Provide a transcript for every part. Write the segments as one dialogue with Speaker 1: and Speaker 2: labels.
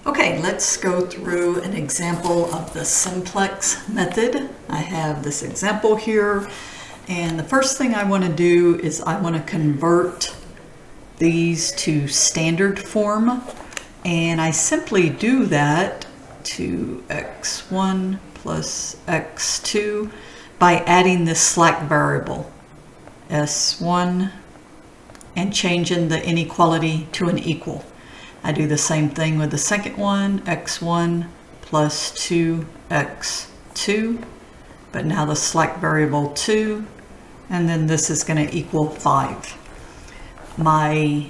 Speaker 1: Okay, let's go through an example of the simplex method. I have this example here, and the first thing I want to do is I want to convert these to standard form, and I simply do that to x1 plus x2 by adding this slack variable s1 and changing the inequality to an equal. I do the same thing with the second one, x1 plus 2x2, but now the slack variable 2, and then this is going to equal 5. My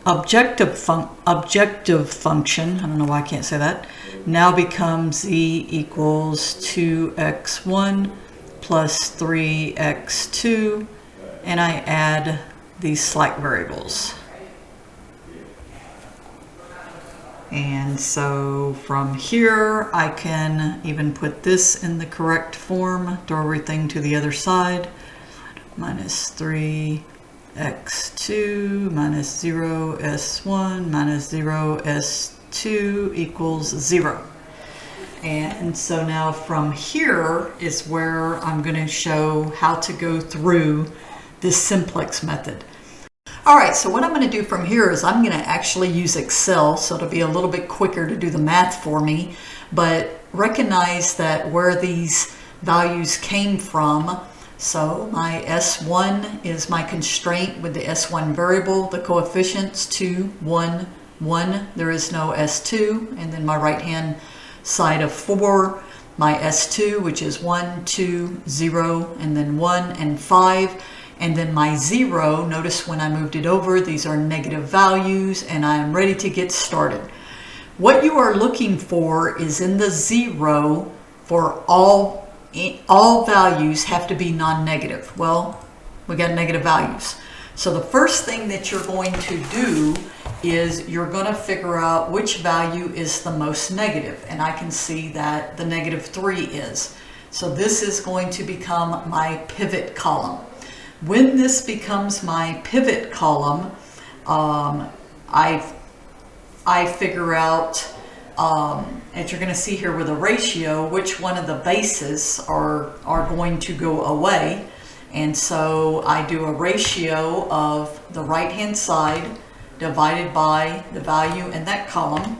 Speaker 1: objective function, I don't know why I can't say that, now becomes z equals 2x1 plus 3x2, and I add these slack variables. And so from here, I can even put this in the correct form, throw everything to the other side. Minus 3x2 minus 0 s1 minus 0 s2 equals 0. And so now from here is where I'm going to show how to go through this simplex method. All right, so what I'm going to do from here is I'm going to actually use Excel, so it'll be a little bit quicker to do the math for me, but recognize that where these values came from. So my S1 is my constraint with the S1 variable, the coefficients 2, 1, 1. There is no S2, and then my right-hand side of 4, my S2, which is 1, 2, 0, and then 1 and 5. And then my 0, notice when I moved it over, these are negative values, and I'm ready to get started. What you are looking for is in the 0 for all values have to be non-negative. Well, we got negative values. So the first thing that you're going to do is you're going to figure out which value is the most negative. And I can see that the -3 is. So this is going to become my pivot column. When this becomes my pivot column, I figure out, as you're going to see here with a ratio, which one of the bases are going to go away. And so I do a ratio of the right-hand side divided by the value in that column,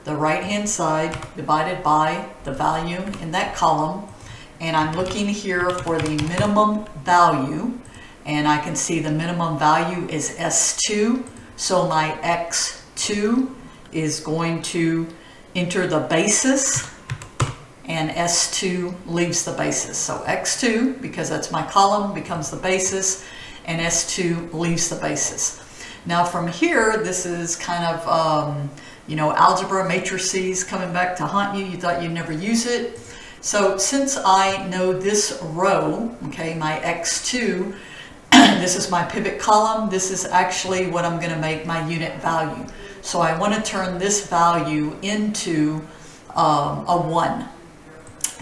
Speaker 1: the right-hand side divided by the value in that column, and I'm looking here for the minimum value, and I can see the minimum value is S2, so my X2 is going to enter the basis, and S2 leaves the basis. So X2, because that's my column, becomes the basis, and S2 leaves the basis. Now from here, this is kind of, algebra, matrices coming back to haunt you. You thought you'd never use it. So since I know this row, okay, my X2, this is my pivot column, this is actually what I'm going to make my unit value. So I want to turn this value into a 1.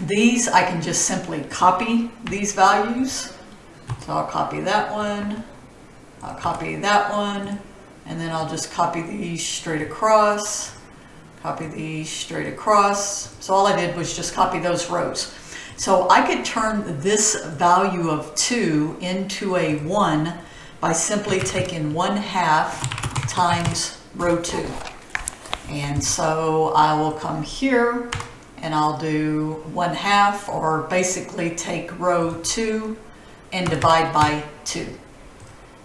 Speaker 1: These, I can just simply copy these values. So I'll copy that one, I'll copy that one, and then I'll just copy these straight across. Copy these straight across. So all I did was just copy those rows. So I could turn this value of 2 into a 1 by simply taking 1/2 times row 2. And so I will come here and I'll do 1/2, or basically take row 2 and divide by 2.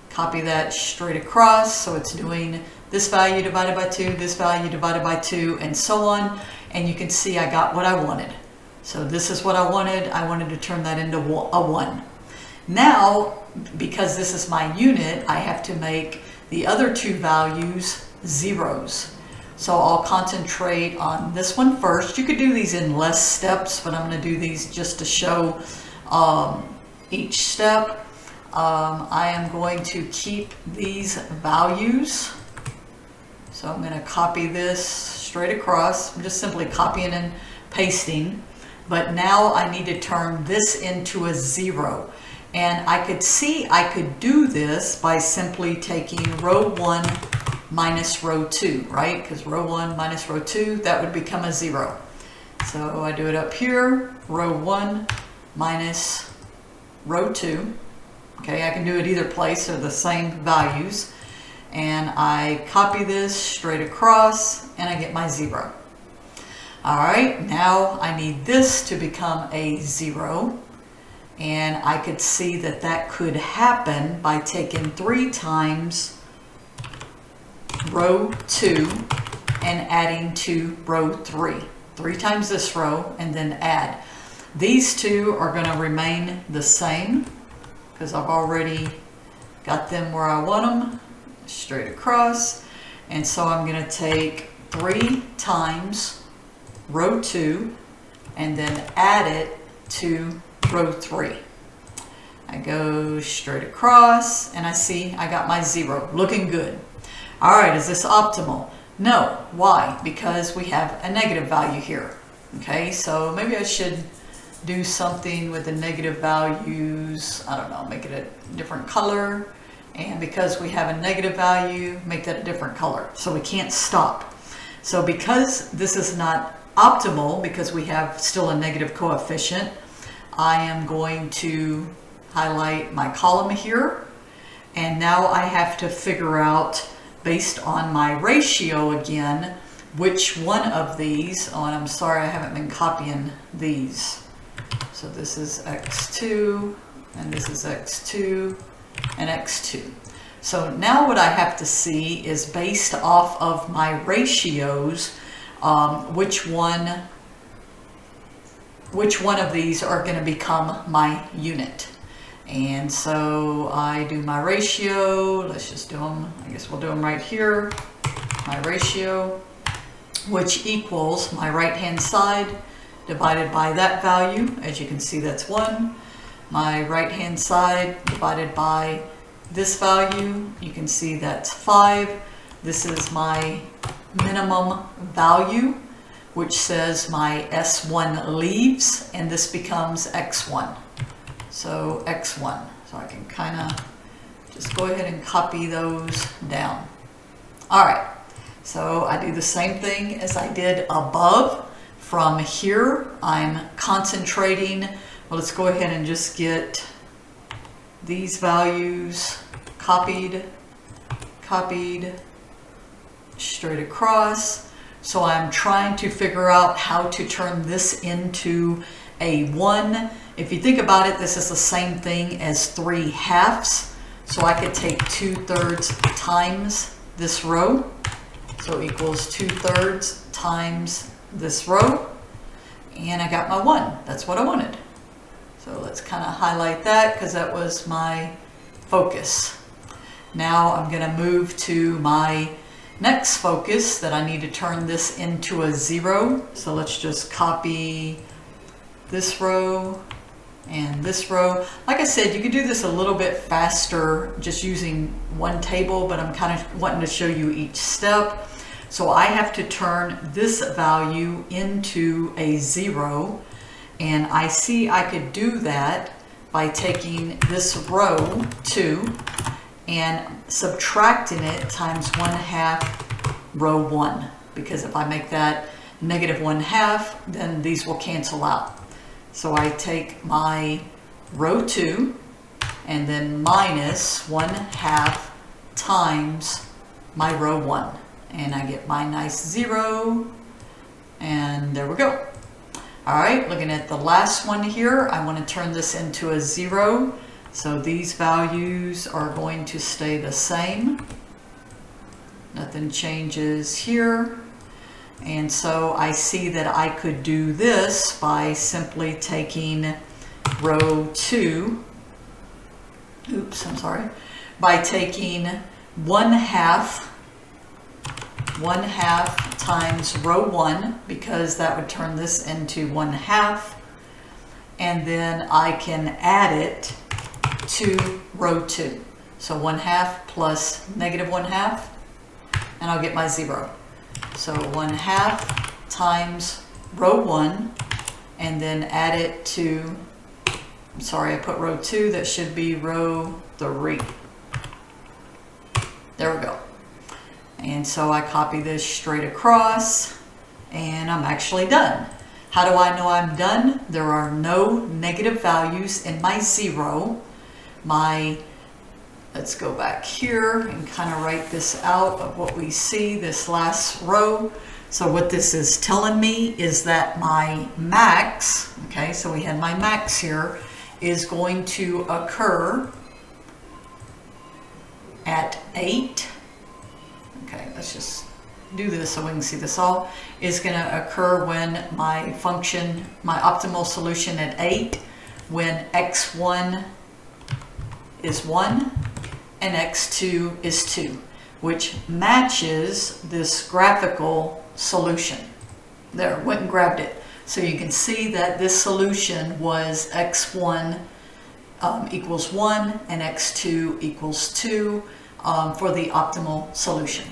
Speaker 1: Copy that straight across, so it's doing this value divided by 2, this value divided by 2, and so on. And you can see I got what I wanted. So this is what I wanted. I wanted to turn that into a 1. Now, because this is my unit, I have to make the other two values zeros. So I'll concentrate on this one first. You could do these in less steps, but I'm going to do these just to show each step. I am going to keep these values. So I'm going to copy this straight across. I'm just simply copying and pasting. But now I need to turn this into a 0. And I could see I could do this by simply taking row 1 minus row 2, right? Because row 1 minus row 2, that would become a 0. So I do it up here, row 1 minus row 2. Okay, I can do it either place, they're the same values. And I copy this straight across and I get my 0. Alright, now I need this to become a 0. And I could see that that could happen by taking 3 times row 2 and adding to row 3. 3 times this row and then add. These two are going to remain the same because I've already got them where I want them, straight across. And so I'm going to take 3 times row 2 and then add it to row 3. I go straight across and I see I got my 0. Looking good. Alright, is this optimal? No. Why? Because we have a negative value here. Okay, so maybe I should do something with the negative values. I don't know, make it a different color. And because we have a negative value, make that a different color. So we can't stop. So because this is not optimal, because we have still a negative coefficient, I am going to highlight my column here. And now I have to figure out, based on my ratio again, which one of these, oh, and I'm sorry I haven't been copying these. So this is x2, and this is x2, and x2. So now what I have to see is, based off of my ratios, which one of these are going to become my unit. And so I do my ratio. Let's just do them. I guess we'll do them right here. My ratio, which equals my right-hand side divided by that value. As you can see, that's 1. My right-hand side divided by this value, you can see that's 5. This is my minimum value, which says my S1 leaves, and this becomes X1. So X1. So I can kind of just go ahead and copy those down. All right. So I do the same thing as I did above. From here, I'm concentrating. Well, let's go ahead and just get these values copied, straight across. So I'm trying to figure out how to turn this into a 1. If you think about it, this is the same thing as 3 halves. So I could take 2/3 times this row. So equals 2/3 times this row. And I got my 1. That's what I wanted. So let's kind of highlight that because that was my focus. Now I'm going to move to my next focus that I need to turn this into a 0. So let's just copy this row and this row. Like I said, you could do this a little bit faster just using one table, but I'm kind of wanting to show you each step. So I have to turn this value into a 0, and I see I could do that by taking this row 2 and subtracting it times 1/2 row 1, because if I make that -1/2, then these will cancel out. So I take my row 2 and then minus 1/2 times my row 1. And I get my nice 0. And there we go. All right, looking at the last one here, I want to turn this into a 0. So these values are going to stay the same. Nothing changes here. And so I see that I could do this by simply taking row 2, oops, I'm sorry, by taking 1/2 times row 1, because that would turn this into 1/2, and then I can add it to row 2. So 1/2 plus -1/2, and I'll get my 0. So 1/2 times row 1, and then add it to, I'm sorry, I put row 2, that should be row 3. There we go. And so I copy this straight across and I'm actually done. How do I know I'm done? There are no negative values in my 0. Let's go back here and kind of write this out of what we see, this last row. So what this is telling me is that my max, okay, so we had my max here, is going to occur at 8. Okay, let's just do this so we can see this all. Is going to occur when my function, my optimal solution at 8, when x1 is 1 and x2 is 2, which matches this graphical solution. There, went and grabbed it. So you can see that this solution was x1 equals 1 and x2 equals 2 for the optimal solution.